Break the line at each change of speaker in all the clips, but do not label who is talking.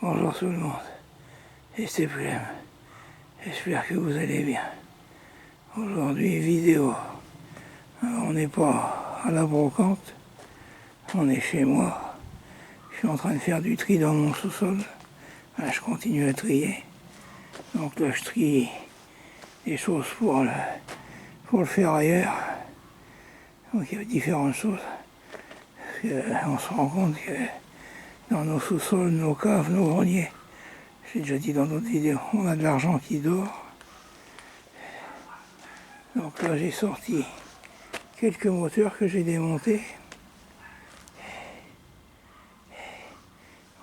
Bonjour tout le monde, et c'est Prem. J'espère que vous allez bien. Aujourd'hui, vidéo. Alors, on n'est pas à la brocante, on est chez moi. Je suis en train de faire du tri dans mon sous-sol. Là, je continue à trier. Donc là, je trie des choses pour le faire ailleurs. Donc il y a différentes choses. On se rend compte que dans nos sous-sols, nos caves, nos greniers, j'ai déjà dit dans d'autres vidéos, on a de l'argent qui dort. Donc là, j'ai sorti quelques moteurs que j'ai démontés.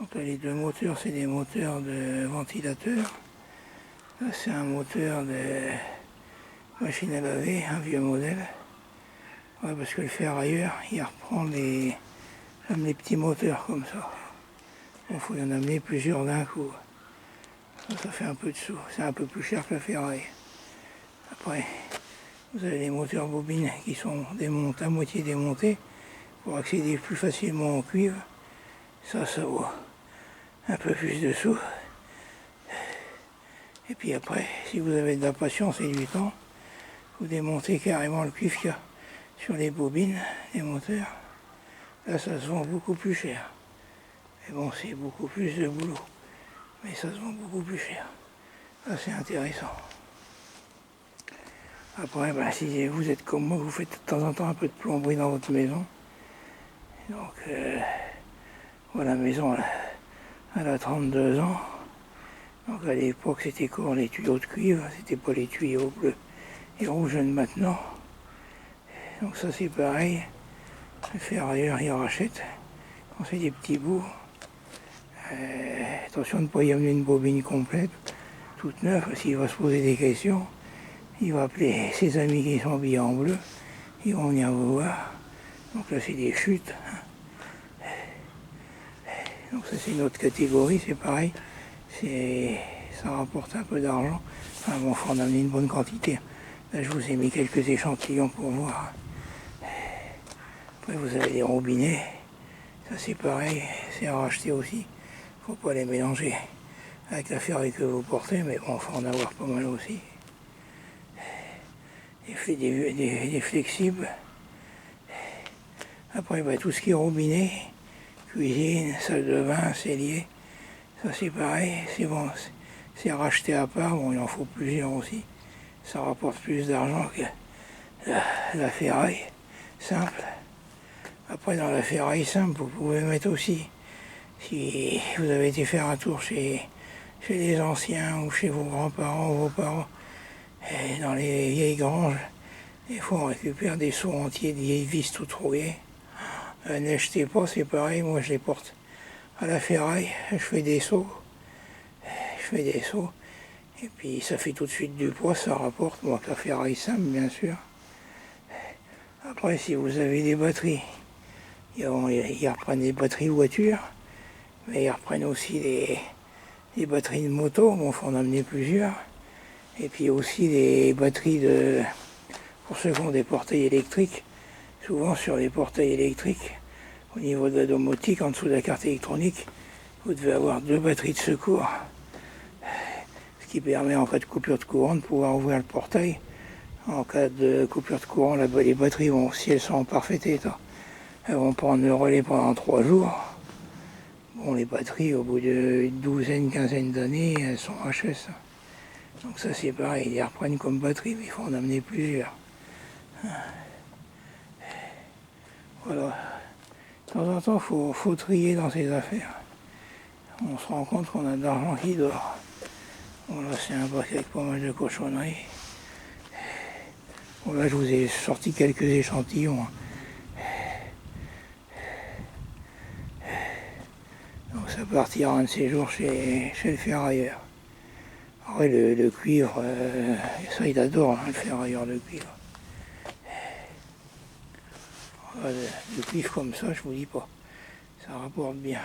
Donc là, les deux moteurs, c'est des moteurs de ventilateur. Là, c'est un moteur de machine à laver, un vieux modèle. Ouais, parce que le ferrailleur, il reprend les petits moteurs comme ça. Il faut y en amener plusieurs d'un coup. Ça fait un peu de sous. C'est un peu plus cher que le ferraille. Après, vous avez les moteurs bobines qui sont à moitié démontés pour accéder plus facilement au cuivre. Ça vaut un peu plus de sous. Et puis après, si vous avez de la patience et du temps, vous démontez carrément le cuivre qu'il y a sur les bobines, les moteurs. Là, ça se vend beaucoup plus cher. Mais bon, c'est beaucoup plus de boulot. Mais ça se vend beaucoup plus cher. Là, c'est intéressant. Après, si vous êtes comme moi, vous faites de temps en temps un peu de plomberie dans votre maison. Donc, voilà, la maison, elle a 32 ans. Donc, à l'époque, c'était quoi les tuyaux de cuivre, c'était pas les tuyaux bleus et rouges de maintenant. Donc, ça, c'est pareil. Le ferrailleur, il rachète. Quand c'est des petits bouts, attention de ne pas y amener une bobine complète, toute neuve, s'il va se poser des questions. Il va appeler ses amis qui sont habillés en bleu, ils vont venir vous voir. Donc là, c'est des chutes. Donc ça, c'est une autre catégorie, c'est pareil. Ça rapporte un peu d'argent. Enfin bon, il faut en amener une bonne quantité. Là, je vous ai mis quelques échantillons pour voir. Après, vous avez les robinets. Ça, c'est pareil, c'est à racheter aussi. Il ne faut pas les mélanger avec la ferraille que vous portez, mais bon, il faut en avoir pas mal aussi. Des flexibles. Après, tout ce qui est robinet, cuisine, salle de bain, cellier, ça c'est pareil, c'est bon, c'est racheté à part, bon, il en faut plusieurs aussi. Ça rapporte plus d'argent que la ferraille simple. Après, dans la ferraille simple, vous pouvez mettre aussi, si vous avez été faire un tour chez les anciens ou chez vos grands-parents ou vos parents, dans les vieilles granges, des fois on récupère des seaux entiers, des vieilles vis tout trouées. N'achetez pas, c'est pareil, moi je les porte à la ferraille, je fais des seaux, et puis ça fait tout de suite du poids, ça rapporte, moi que la ferraille simple bien sûr. Après, si vous avez des batteries, ils reprennent des batteries de voiture, mais ils reprennent aussi des batteries de moto, bon, il faut en amener plusieurs. Et puis aussi des batteries pour ceux qui ont des portails électriques. Souvent sur les portails électriques, au niveau de la domotique, en dessous de la carte électronique, vous devez avoir 2 batteries de secours. Ce qui permet en cas de coupure de courant de pouvoir ouvrir le portail. En cas de coupure de courant, les batteries vont, si elles sont en parfait état, elles vont prendre le relais pendant 3 jours. Bon, les batteries, au bout d'une douzaine, quinzaine d'années, elles sont HS. Donc ça c'est pareil, ils les reprennent comme batterie, mais il faut en amener plusieurs. Voilà. De temps en temps, il faut trier dans ses affaires. On se rend compte qu'on a de l'argent qui dort. Voilà, c'est un bac avec pas mal de cochonneries. Voilà, je vous ai sorti quelques échantillons. Donc ça partira un de ces jours chez le ferrailleur. Après, le cuivre, ça il adore, hein, le ferrailleur de cuivre. Voilà, le cuivre comme ça, je vous dis pas, ça rapporte bien.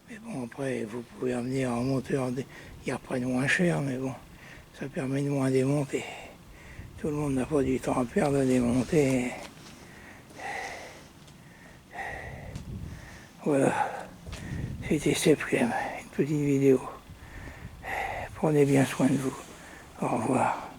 Mais bon, après, vous pouvez amener un monteur, ils reprennent moins cher, mais bon, ça permet de moins démonter. Tout le monde n'a pas du temps à perdre à démonter. Voilà. C'était Sepclem, une petite vidéo. Prenez bien soin de vous. Au revoir.